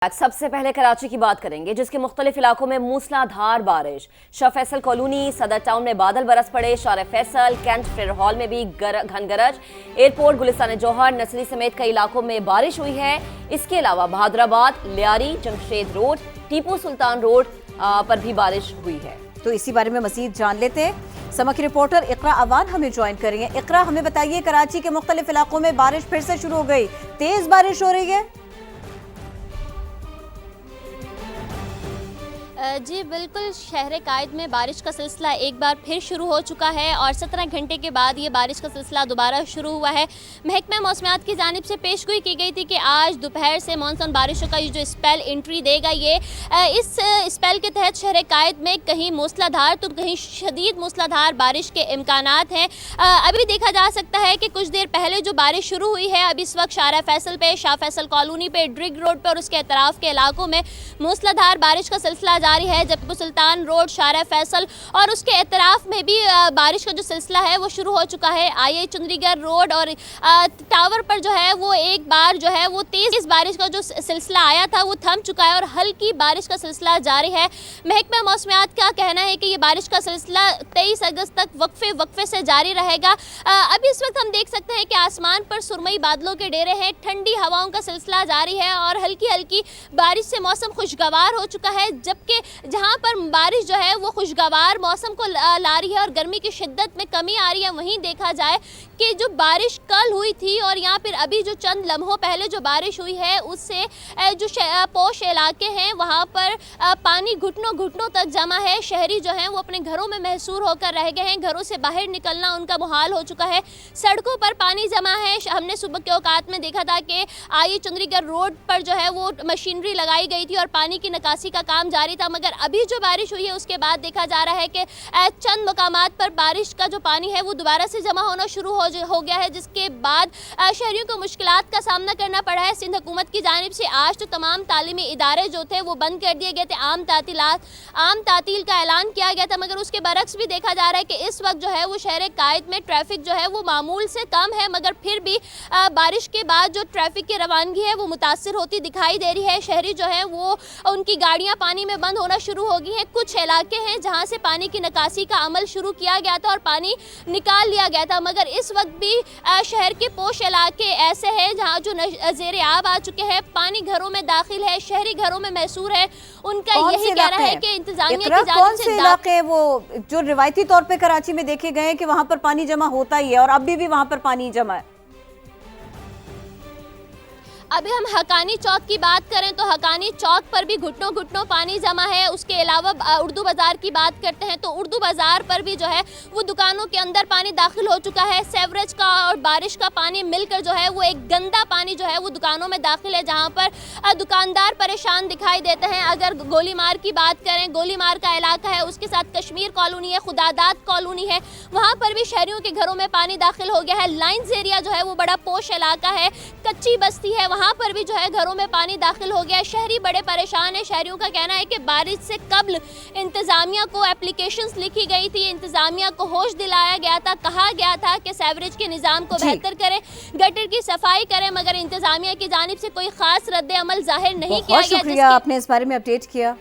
आज सबसे पहले कराची की बात करेंगे, जिसके मुख्तलिफ इलाकों में मूसलाधार बारिश। शाह फैसल कॉलोनी, सदर टाउन में बादल बरस पड़े। शार फैसल, कैंट फेयर हॉल में भी घन गरज। एयरपोर्ट, गुलिस्तान जौहर, नसरी समेत कई इलाकों में बारिश हुई है। इसके अलावा बहादुराबाद, लियारी, जमशेद रोड, टीपू सुल्तान रोड पर भी बारिश हुई है। तो इसी बारे में मजीद जान लेते हैं। समा की रिपोर्टर इकरा अवान हमें ज्वाइन करेंगे। इकरा, हमें बताइए, कराची के मुख्तलिफ इलाकों में बारिश फिर से शुरू हो गई, तेज बारिश हो रही है। जी बिल्कुल, शहर कायद में बारिश का सिलसिला एक बार फिर शुरू हो चुका है और 17 घंटे के बाद ये बारिश का सिलसिला दोबारा शुरू हुआ है। महकमा मौसमियात की जानिब से पेशगोई की गई थी कि आज दोपहर से मानसून बारिशों का ये जो स्पेल एंट्री देगा, ये इस स्पेल के तहत शहर कायद में कहीं मूसलाधार तो कहीं शदीद मूसलाधार बारिश के इम्कानात हैं। अभी देखा जा सकता है कि कुछ देर पहले जो बारिश शुरू हुई है, अब इस वक्त शार फैसल पे, शाह फैसल कॉलोनी पे, ड्रिग रोड पर और उसके अतराफ़ के इलाकों में मूसलाधार बारिश का सिलसिला जारी है। जबकि सुल्तान रोड, शार फैसल और उसके एतराफ में भी बारिश का जो सिलसिला है वो शुरू हो चुका है। आई चंद्रीगढ़ रोड और टावर पर जो है वो एक बार जो है वो तेज बारिश का जो सिलसिला आया था वो थम चुका है और हल्की बारिश का सिलसिला जारी है। महकमा मौसमियात का कहना है कि ये बारिश का सिलसिला 23 अगस्त तक वक्फे से जारी रहेगा। अभी इस वक्त हम देख सकते हैं कि आसमान पर सुरमई बादलों के डेरे हैं, ठंडी हवाओं का सिलसिला जारी है और हल्की हल्की बारिश से मौसम खुशगवार हो चुका है। जबकि जहां पर बारिश जो है वो खुशगवार मौसम को ला रही है और गर्मी की शिद्दत में कमी आ रही है, वहीं देखा जाए कि जो बारिश कल हुई थी और यहाँ पर अभी जो चंद लम्हों पहले जो बारिश हुई है उससे जो पोश इलाके हैं वहाँ पर पानी घुटनों तक जमा है। शहरी जो हैं वो अपने घरों में महसूर होकर रह गए हैं, घरों से बाहर निकलना उनका मुहाल हो चुका है। सड़कों पर पानी जमा है। हमने सुबह के औकात में देखा था कि आई चंद्रीगढ़ रोड पर जो है वो मशीनरी लगाई गई थी और पानी की निकासी का काम जारी था, मगर अभी जो बारिश हुई है उसके बाद देखा जा रहा है कि चंद मकामात पर बारिश का जो पानी है वो दोबारा से जमा होना शुरू हो गया है, जिसके बाद शहरियों को मुश्किलात का सामना करना पड़ा है। सिंध हुकूमत की जानिब से आज तो तमाम तालीमी इदारे जो थे वो बंद कर दिए गए थे, आम तातील का ऐलान किया गया था, मगर उसके बरक्स भी देखा जा रहा है कि इस वक्त जो है वो शहर कायद में ट्रैफिक जो है वो मामूल से कम है, मगर फिर भी बारिश के बाद जो ट्रैफिक की रवानगी है वो मुतासिर होती दिखाई दे रही है। शहरी जो है वो उनकी गाड़ियाँ पानी में बंद होना शुरू हो गई हैं। कुछ इलाके हैं जहां से पानी की निकासी का अमल शुरू किया गया था और पानी निकाल लिया गया था, मगर इस वक्त भी शहर के पोश इलाके ऐसे हैं जहां जो ज़ेरे आब आ चुके हैं, पानी घरों में दाखिल है, शहरी घरों में महसूर है। उनका यही कहना है कि इंतजामिया की जानिब से इलाके वो जो रिवायती तौर पे कराची में देखे गए कि वहां पर पानी जमा होता ही है और अभी भी वहां पर पानी जमा है। अभी हम हकानी चौक की बात करें तो हकानी चौक पर भी घुटनों पानी जमा है। उसके अलावा उर्दू बाज़ार की बात करते हैं तो उर्दू बाज़ार पर भी जो है वो दुकानों के अंदर पानी दाखिल हो चुका है। सेवरेज का और बारिश का पानी मिलकर जो है वो एक गंदा पानी जो है वो दुकानों में दाखिल है, जहां पर दुकानदार परेशान दिखाई देते हैं। अगर गोलीमार की बात करें, गोलीमार का इलाका है, उसके साथ कश्मीर कॉलोनी है, खुदादात कॉलोनी है, वहाँ पर भी शहरियों के घरों में पानी दाखिल हो गया है। लाइन्स एरिया जो है वो बड़ा पोश इलाका है, कच्ची बस्ती है, वहाँ पर भी जो है घरों में पानी दाखिल हो गया है। शहरी बड़े परेशान है। शहरियों का कहना है कि बारिश से कबल इंतजामिया को एप्लीकेशंस लिखी गई थी, इंतजामिया को होश दिलाया गया था, कहा गया था कि सेवरेज के निज़ाम को बेहतर करें, गटर की सफाई करें, मगर इंतजामिया की जानिब से कोई खास रद्द अमल जाहिर नहीं किया गया। शुक्रिया, आपने इस बारे में अपडेट किया।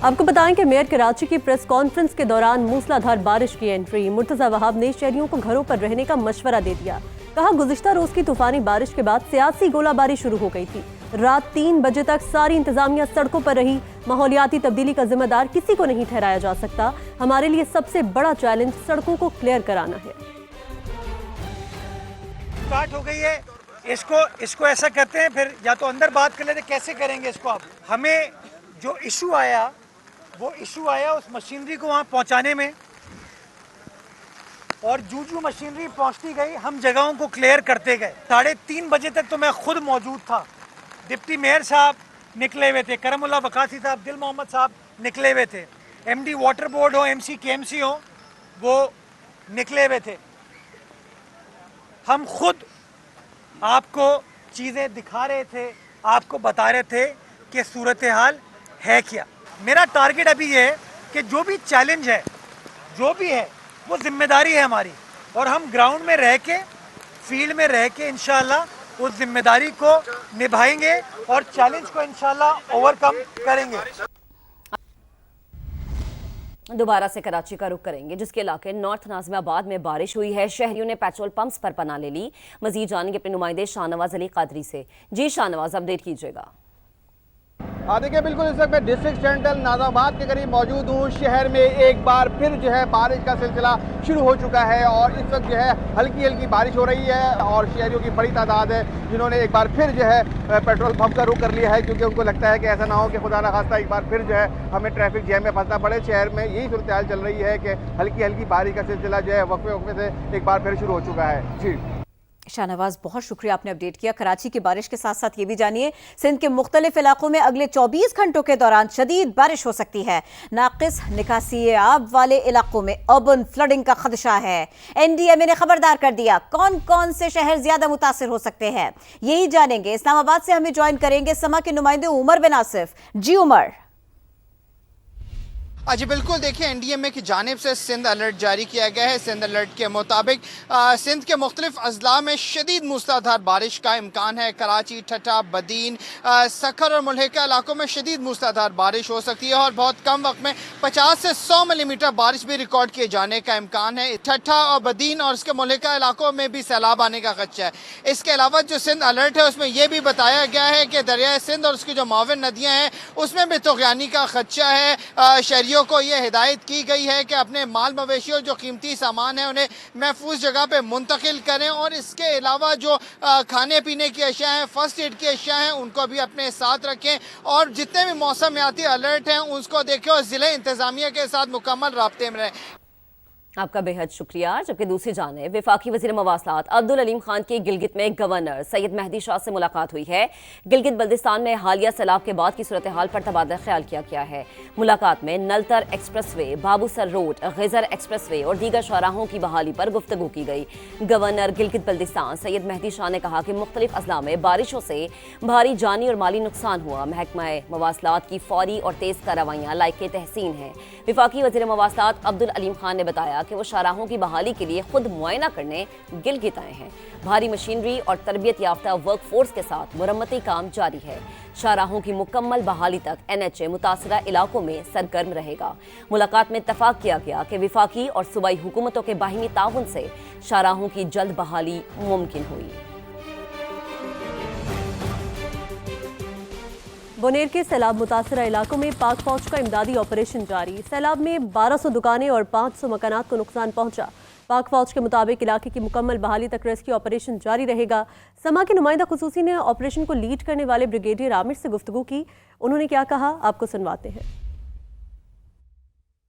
आपको बताएं कि मेयर कराची की प्रेस कॉन्फ्रेंस के दौरान मूसलाधार बारिश की एंट्री। मुर्तजा वहाब ने शहरियों को घरों पर रहने का मशवरा दे दिया। कहा, गुज़िश्ता रोज की तूफानी बारिश के बाद सियासी गोलाबारी शुरू हो गई थी। रात 3 बजे तक सारी इंतजामिया सड़कों पर रही। माहौलियाती तब्दीली का जिम्मेदार किसी को नहीं ठहराया जा सकता। हमारे लिए सबसे बड़ा चैलेंज सड़कों को क्लियर कराना है। स्टार्ट हो गई है, इसको ऐसा करते हैं, फिर या तो अंदर बात कर लेते, कैसे करेंगे इसको। अब हमें जो इशू आया उस मशीनरी को वहाँ पहुँचाने में, और जू मशीनरी पहुँचती गई हम जगहों को क्लियर करते गए। 3:30 बजे तक तो मैं खुद मौजूद था। डिप्टी मेयर साहब निकले हुए थे, करमुल्ला बकासी साहब, दिल मोहम्मद साहब निकले हुए थे, MD वाटर बोर्ड हो, MC KMC हो, वो निकले हुए थे। हम खुद आपको चीज़ें दिखा रहे थे, आपको बता रहे थे कि सूरत हाल है क्या। मेरा टारगेट अभी ये है कि जो भी चैलेंज है, जो भी है, वो जिम्मेदारी है हमारी, और हम ग्राउंड में रह के फील्ड में रह के इंशाल्लाह उस जिम्मेदारी को निभाएंगे और चैलेंज को इंशाल्लाह ओवरकम करेंगे। दोबारा से कराची का रुख करेंगे, जिसके इलाके नॉर्थ नाज़िमाबाद में बारिश हुई है। शहरियों ने पेट्रोल पंप्स पर पनाह ले ली। मजीद जानेंगे अपने नुमाइंदे शाहनवाज अली कादरी से। जी शाहनवाज, अपडेट कीजिएगा। देखिए, बिल्कुल इस वक्त मैं डिस्ट्रिक्ट सेंट्रल नाज़िमाबाद के करीब मौजूद हूँ। शहर में एक बार फिर जो है बारिश का सिलसिला शुरू हो चुका है और इस वक्त जो है हल्की हल्की बारिश हो रही है और शहरियों की बड़ी तादाद है जिन्होंने एक बार फिर जो है पेट्रोल पंप का रुख कर लिया है, क्योंकि उनको लगता है कि ऐसा ना हो कि खुदा न खास्ता एक बार फिर जो है हमें ट्रैफिक जैम में फंसना पड़े। शहर में यही सूरत हाल चल रही है कि हल्की हल्की बारिश का सिलसिला जो है वक्फे से एक बार फिर शुरू हो चुका है। जी शाहनवाज, बहुत शुक्रिया, आपने अपडेट किया। कराची की बारिश के साथ साथ ये भी जानिए, सिंध के मुख्तलिफ इलाकों में अगले 24 घंटों के दौरान शदीद बारिश हो सकती है। नाकिस निकासी आब वाले इलाकों में अर्बन फ्लडिंग का खदशा है। NDMA ने खबरदार कर दिया। कौन कौन से शहर ज्यादा मुतासिर हो सकते हैं, यही जानेंगे। इस्लामाबाद से हमें ज्वाइन करेंगे समा के नुमाइंदे उमर बिन आसिफ। जी उमर। जी बिल्कुल, देखिए NDMA की जानिब से सिंध अलर्ट जारी किया गया है। सिंध अलर्ट के मुताबिक सिंध के मुख्तलिफ अजला में शदीद मूसलाधार बारिश का इम्कान है। कराची, ठट्ठा, बदीन, सखर और मुल्हिका इलाकों में शदीद मूसलाधार बारिश हो सकती है और बहुत कम वक्त में 50 से 100 मिलीमीटर बारिश भी रिकॉर्ड किए जाने का इम्कान है। ठट्ठा और बदीन और उसके मुल्हिका इलाकों में भी सैलाब आने का खदशा है। इसके अलावा जो सिंध अलर्ट है उसमें यह भी बताया गया है कि दरियाए सिंध और उसकी जो मावन नदियाँ हैं उसमें भी तुग़यानी का खदशा है। शहरी को यह हिदायत की गई है कि अपने माल मवेशी और जो कीमती सामान है उन्हें महफूज जगह पे मुंतकिल करें और इसके अलावा जो खाने पीने की अशिया हैं, फर्स्ट एड की अशिया हैं, उनको भी अपने साथ रखें और जितने भी मौसमियाती अलर्ट हैं उसको देखें और ज़िले इंतज़ामिया के साथ मुकम्मल राब्ते में रहें। आपका बेहद शुक्रिया। जबकि दूसरी जानिब वफाकी वज़ीर मवासलात अब्दुल अलीम खान की गिलगित में गवर्नर सैयद मेहदी शाह से मुलाकात हुई है। गिलगित बल्दिस्तान में हालिया सैलाब के बाद की सूरत हाल पर तबादला ख्याल किया गया है। मुलाकात में Naltar expressway, Babusar road, geyser expressway और दीगर शाहराहों की बहाली पर गुफ्तगू की गई। गवर्नर गिलगित बल्दिस्तान सैयद मेहदी शाह ने कहा कि मुख्तलिफ अजला में बारिशों से भारी जानी और माली नुकसान हुआ। महकमा मवासलात की फौरी और तेज़ कार्रवाइयाँ लायक तहसीन हैं। वफाकी वज़ीर मवासलात अब्दुल अलीम खान ने बताया कि वो शाहराहों की बहाली के लिए खुद मुआयना करने गिलगित आए हैं। भारी मशीनरी और तरबियत याफ्ता वर्क फोर्स के साथ मुरम्मती काम जारी है। शाहराहों की मुकम्मल बहाली तक NHA मुतासरा इलाकों में सरगर्म रहेगा। मुलाकात में इत्तफाक किया गया कि वफाकी और सूबाई हुकूमतों के बाहिमी ताउन से शाहराहों की जल्द बहाली मुमकिन हुई। बोनेर के सैलाब मुतासरा इलाकों में पाक फौज का इमदादी ऑपरेशन जारी। सैलाब में 1200 दुकानें और 500 मकानात को नुकसान पहुंचा। पाक फौज के मुताबिक इलाके की मुकम्मल बहाली तक रेस्क्यू ऑपरेशन जारी रहेगा। समा के नुमाइंदा खुसूसी ने ऑपरेशन को लीड करने वाले ब्रिगेडियर आमिर से गुफ्तगू की। उन्होंने क्या कहा, आपको सुनवाते हैं।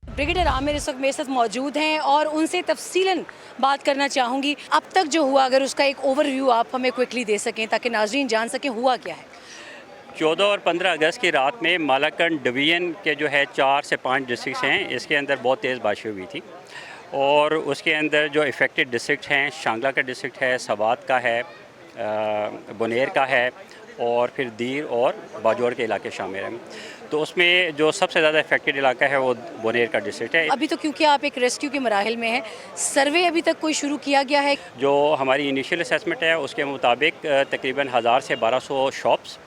ब्रिगेडियर आमिर इस वक्त मेरे साथ मौजूद हैं और उनसे तफसीलन बात करना चाहूँगी। अब तक जो हुआ, अगर उसका एक ओवरव्यू आप हमें क्विकली दे सकें ताकि नाजरीन जान सकें हुआ क्या है। 14 और 15 अगस्त की रात में मालाकंड डिवीज़न के जो है 4 से 5 डिस्ट्रिक्ट हैं, इसके अंदर बहुत तेज़ बारिश हुई थी और उसके अंदर जो इफ़ेक्टेड डिस्ट्रिक्ट हैं, शांगला का डिस्ट्रिक्ट है, सवात का है, बोनेर का है और फिर दीर और बाजौर के इलाके शामिल हैं। तो उसमें जो सबसे ज़्यादा इफेक्टेड इलाका है वो बोनेर का डिस्ट्रिक्ट है। अभी तो क्योंकि आप एक रेस्क्यू के मराहिल में हैं, सर्वे अभी तक कोई शुरू किया गया है? जो हमारी इनिशियल असेसमेंट है उसके मुताबिक तकरीबन 1000 से 1200 शॉप्स,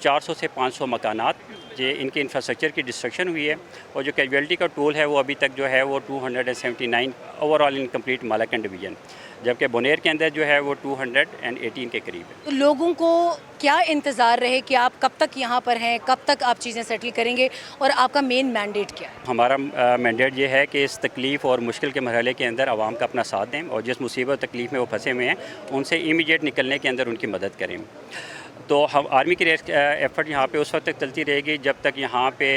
400 से 500 मकानात, ये इनके इंफ्रास्ट्रक्चर की डिस्ट्रक्शन हुई है और जो कैजुअलिटी का टोल है वो अभी तक जो है वो 279 ओवरऑल इनकम्प्लीट मालाकंड डिवीज़न, जबकि बोनेर के अंदर जो है वो 218 के करीब है। तो लोगों को क्या इंतज़ार रहे कि आप कब तक यहाँ पर हैं, कब तक आप चीज़ें सेटल करेंगे और आपका मेन मैंडेट क्या है? हमारा मैंडेट ये है कि इस तकलीफ़ और मुश्किल के मरहले के अंदर आवाम का अपना साथ दें और जिस मुसीबत तकलीफ़ में वो फंसे हुए हैं उनसे इमीडिएट निकलने के अंदर उनकी मदद करें। तो हम आर्मी की एफर्ट यहाँ पे उस वक्त तक चलती रहेगी जब तक यहाँ पे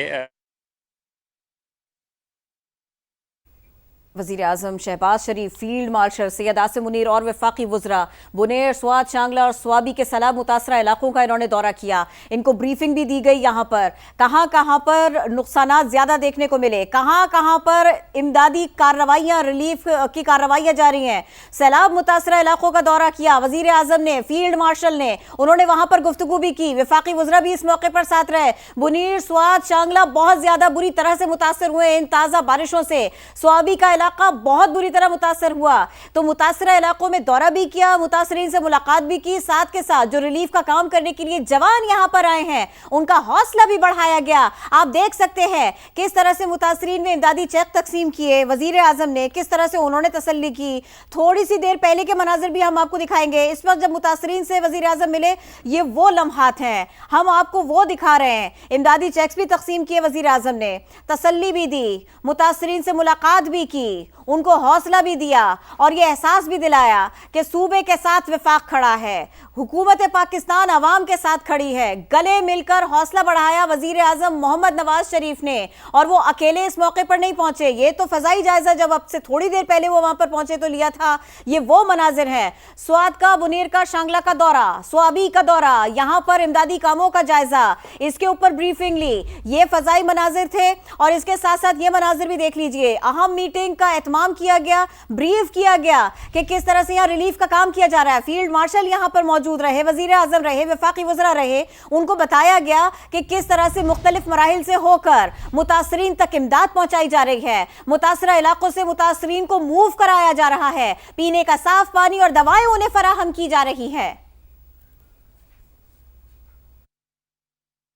वज़ीर आज़म शहबाज शरीफ, फील्ड मार्शल सैयद आसिम मुनीर और वफाकी वज़रा बोनेर, स्वात, शांगला और स्वाबी के सैलाब मुतासरा इलाकों का इन्होंने दौरा किया। इनको ब्रीफिंग भी दी गई। यहाँ पर कहाँ पर नुकसानात ज़्यादा देखने को मिले, कहाँ पर इमदादी कार्रवाइयाँ, रिलीफ की कार्रवाइयाँ जारी हैं। सैलाब मुतासरा इलाकों का दौरा किया वज़ीर आज़म ने, फील्ड मार्शल ने, उन्होंने वहाँ पर गुफ्तगू भी की। वफाकी वज़रा भी इस मौके पर साथ रहे। बोनेर, स्वात, शांगला बहुत ज़्यादा बुरी तरह से मुतासर हुए इन ताज़ा बारिशों से। स्वाबी का इलाका इलाका बहुत बुरी तरह मुतासर हुआ, तो मुतासरा इलाकों में दौरा भी किया, मुतासरीन से मुलाकात भी की, साथ के साथ जो रिलीफ का काम करने के लिए जवान यहां पर आए हैं उनका हौसला भी बढ़ाया गया। आप देख सकते हैं किस तरह से मुतासरीन ने इमदादी चेक तकसीम किए, वजीर आजम ने किस तरह से उन्होंने तसल्ली की। थोड़ी सी देर पहले के मनाजिर भी हम आपको दिखाएंगे। इस वक्त जब मुतासरीन से वजीर आजम मिले, ये वो लम्हात हैं, हम आपको वो दिखा रहे हैं। इमदादी चेक्स भी तकसीम किए वजीर आजम ने, तसल्ली भी दी, मुतासरीन से मुलाकात भी की, उनको हौसला भी दिया और ये एहसास भी दिलाया कि सूबे के साथ विफाक खड़ा है, हुकूमत पाकिस्तान अवाम के साथ खड़ी है। गले मिलकर हौसला बढ़ाया वजीर आजम मोहम्मद नवाज शरीफ ने, और वो अकेले इस मौके पर नहीं पहुंचे। ये तो फजाई जायजा जब अब से थोड़ी देर पहले वो वहां पर पहुंचे तो लिया था। ये वो मनाजिर है, स्वात का, बुनेर का, शांगला का दौरा, स्वाबी का दौरा, यहां पर इमदादी कामों का जायजा, इसके ऊपर ब्रीफिंग ली। ये फजाई मनाजिर थे और इसके साथ साथ ये मनाजिर भी देख लीजिए। अहम मीटिंग का एहतमाम किया गया, ब्रीफ किया गया कि किस तरह से यहाँ रिलीफ का काम किया जा रहा है। फील्ड मार्शल यहाँ पर मौजूद रहे, वजीर आजम रहे, वफाकी वज़रा रहे, उनको बताया गया कि किस तरह से मुख्तलिफ मराहिल से होकर मुतासरीन तक इमदाद पहुंचाई जा रही है। मुतासरा इलाकों से मुतासरीन को मूव कराया जा रहा है, पीने का साफ पानी और दवाएं उन्हें फराहम की जा रही है।